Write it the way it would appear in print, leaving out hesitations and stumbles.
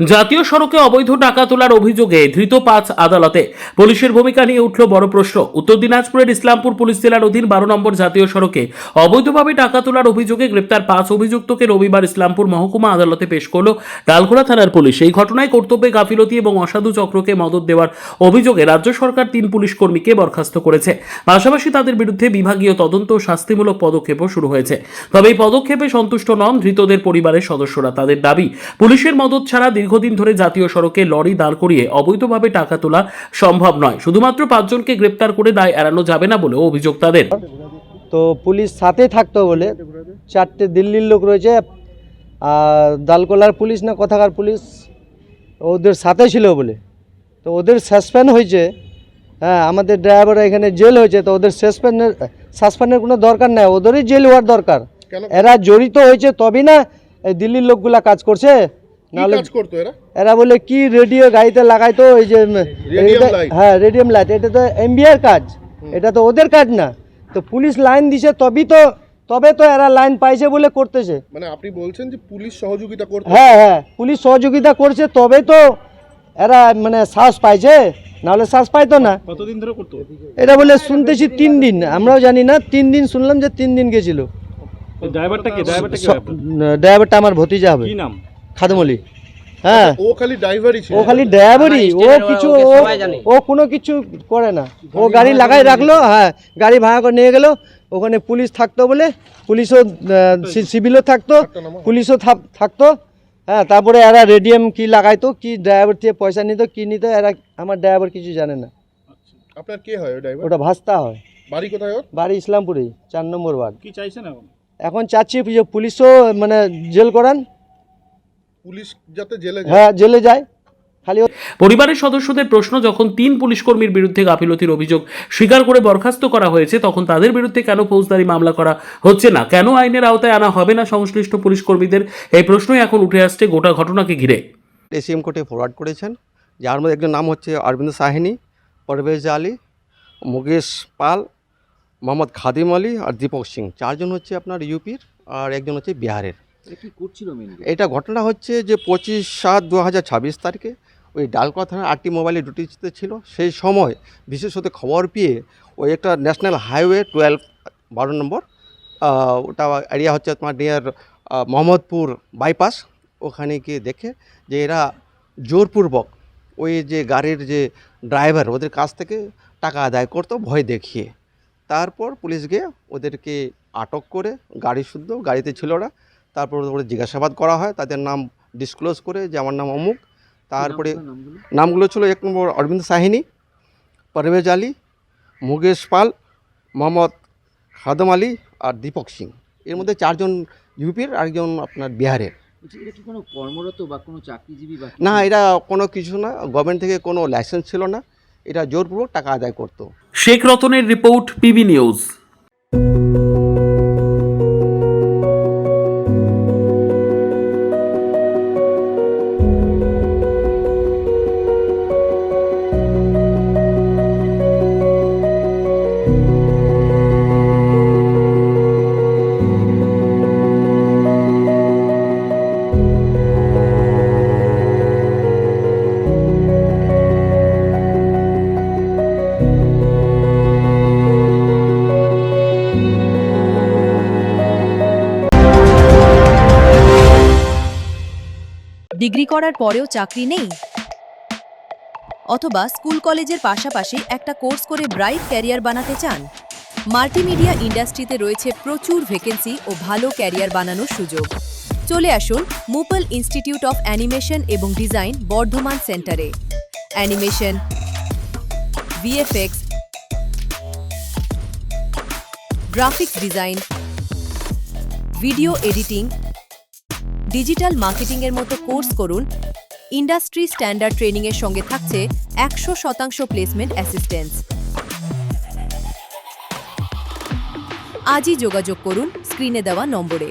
জাতীয় সড়কে অবৈধ টাকা তোলার অভিযোগে ধৃত 5 আদালতে। পুলিশের ভূমিকা নিয়ে উঠল বড় প্রশ্ন। উত্তর দিনাজপুরের ইসলামপুর পুলিশ জেলার অধীন 12 নম্বর জাতীয় সড়কে অবৈধভাবে টাকা তোলার অভিযোগে গ্রেপ্তার 5 অভিযুক্তকে রবিবার ইসলামপুর মহকুমা আদালতে পেশ করল ডালখোলা থানার পুলিশ। এই ঘটনায় কর্তব্যে গাফিলতি এবং অসাধু চক্রকে মদত দেওয়ার অভিযোগে রাজ্য সরকার 3 পুলিশ কর্মীকে বরখাস্ত করেছে। পাশাপাশি তাদের বিরুদ্ধে বিভাগীয় তদন্ত ও শাস্তিমূলক পদক্ষেপও শুরু হয়েছে। তবে এই পদক্ষেপে সন্তুষ্ট নন ধৃতদের পরিবারের সদস্যরা। তাদের দাবি, পুলিশের মদত ছাড়া দীর্ঘদিন ধরে জাতীয় সড়কে লরি দাঁড় করিয়ে অবৈধভাবে টাকা তোলা সম্ভব নয়। শুধুমাত্র 5 জনকে গ্রেপ্তার করে দায় এড়ানো যাবে না বলেও অভিযোগ তাদের। তো পুলিশ সাথে থাকতো বলে 4টে দিল্লির লোক রয়েছে, আর দালকোলার পুলিশ না কোথাকার পুলিশ ওদের সাথে ছিল বলে, তো ওদের সাসপেন্ড হয়েছে। হ্যাঁ, আমাদের ড্রাইভার এখানে জেল হয়েছে, তো ওদের সাসপেন্ডের কোনো দরকার নেই, ওদেরই জেল হওয়ার দরকার। এরা জড়িত হয়েছে তবেই না এই দিল্লির লোকগুলা কাজ করছে। নাহলে এরা বলে কি রেডিও গাড়িতে লাগাইতো, এই যে হ্যাঁ রেডিয়াম লাইট, এটা তো এমবিআর কাজ, এটা তো ওদের কাজ না। তো পুলিশ লাইন দিছে তবে তো এরা লাইন পাইছে বলে করতেছে। মানে আপনি বলছেন যে পুলিশ সহযোগিতা করতে? হ্যাঁ, পুলিশ সহযোগিতা করছে তবে তো এরা মানে শ্বাস পাইছে, নাহলে শ্বাস পাইতো না। কতদিন ধরে করতো এটা বলে শুনতেছি 3 দিন, আমরাও জানি না। 3 দিন শুনলাম যে 3 দিন গেছিল। ড্রাইভারটা আমার ভতিজা হবে। কি নাম? খাদমলি। হ্যাঁ, ও খালি ড্রাইভারই ছিল? ও খালি ড্রাইভারই, ও কোনো কিছু করে না। ও গাড়ি লাগাই রাখলো, হ্যাঁ গাড়ি ভাড়া করে নিয়ে গেল। ওখানে পুলিশ থাকতো বলে, পুলিশও সিভিলও থাকতো, পুলিশও থাকতো। হ্যাঁ, তারপরে এরা রেডিয়াম কি লাগাইতো, কি ড্রাইভার থেকে পয়সা নিত, কি নিত, এরা আমার ড্রাইভার কিছু জানে না। আপনার কে হয় ড্রাইভার? ওটা ভাস্তা হয়। বাড়ি কোথায় ওর? বাড়ি ইসলামপুরে, 4 নম্বর ওয়ার্ড। কি চাইছেন এখন? এখন চাচ্ছি যে পুলিশও মানে জেল করান, পুলিশ যাতে জেলে যায়। হ্যাঁ জেলে যায়। খালি পরিবারের সদস্যদের প্রশ্ন, যখন 3 পুলিশ কর্মীর বিরুদ্ধে গাফিলতির অভিযোগ স্বীকার করে বরখাস্ত করা হয়েছে, তখন তাদের বিরুদ্ধে কেন ফৌজদারি মামলা করা হচ্ছে না? কেন আইনের আওতায় আনা হবে না সংশ্লিষ্ট পুলিশ কর্মীদের? এই প্রশ্নই এখন উঠে আসছে গোটা ঘটনাকে ঘিরে। এসিএম কোর্টে ফরওয়ার্ড করেছেন, যার মধ্যে একজন নাম হচ্ছে অরবিন্দ সাহিনী, পারভেজ আলী, মুকেশ পাল, মোহাম্মদ খাদিম আলী আর দীপক সিং। 4 জন হচ্ছে আপনার ইউপির আর একজন হচ্ছে বিহারের। এটা ঘটনা হচ্ছে যে 25/7/2026 তারিখে ওই ডালকোলা থানার 8টি মোবাইলে ডিউটিতে ছিল। সেই সময় বিশেষত খবর পেয়ে ওই একটা ন্যাশনাল হাইওয়ে 12 নম্বর, ওটা এরিয়া হচ্ছে তোমার নিয়ার মোহাম্মদপুর বাইপাস, ওখানে গিয়ে দেখে যে এরা জোরপূর্বক ওই যে গাড়ির যে ড্রাইভার ওদের কাছ থেকে টাকা আদায় করতো ভয় দেখিয়ে। তারপর পুলিশ গিয়ে ওদেরকে আটক করে, গাড়ি শুদ্ধ গাড়িতে ছিল ওরা, তারপর ওদের জিজ্ঞাসাবাদ করা হয়, তাদের নাম ডিসক্লোজ করে যে আমার নাম অমুক। তারপরে নামগুলো ছিল 1 নম্বর অরবিন্দ সাহিনী, পারভেজ আলী, মুকেশ পাল, মোহাম্মদ খাদম আলী আর দীপক সিং। এর মধ্যে 4 জন ইউপির, আরেকজন আপনার বিহারের। এটা কি কোনো কর্মরত বা কোনো চাকরিজীবী? না, এটা কোনো কিছু না, গভর্নমেন্ট থেকে কোনো লাইসেন্স ছিল না, এটা জোরপূর্বক টাকা আদায় করতো। শেখ রতনের রিপোর্ট, পিবি নিউজ। ডিগ্রি করার পরেও চাকরি নেই? অথবা স্কুল কলেজের পাশাপাশি একটা কোর্স করে ব্রাইট ক্যারিয়ার বানাতে চান? মাল্টিমিডিয়া ইন্ডাস্ট্রিতে রয়েছে প্রচুর ভ্যাকেন্সি ও ভালো ক্যারিয়ার বানানোর সুযোগ। চলে আসুন মুপল ইনস্টিটিউট অফ অ্যানিমেশন এবং ডিজাইন বর্ধমান সেন্টারে। Animation, VFX, graphics design, video editing, digital মার্কেটিংয়ের মতো কোর্স করুন। ইন্ডাস্ট্রি স্ট্যান্ডার্ড ট্রেনিংয়ের সঙ্গে থাকছে 100% প্লেসমেন্ট অ্যাসিস্ট্যান্স। আজই যোগাযোগ করুন স্ক্রিনে দেওয়া নম্বরে।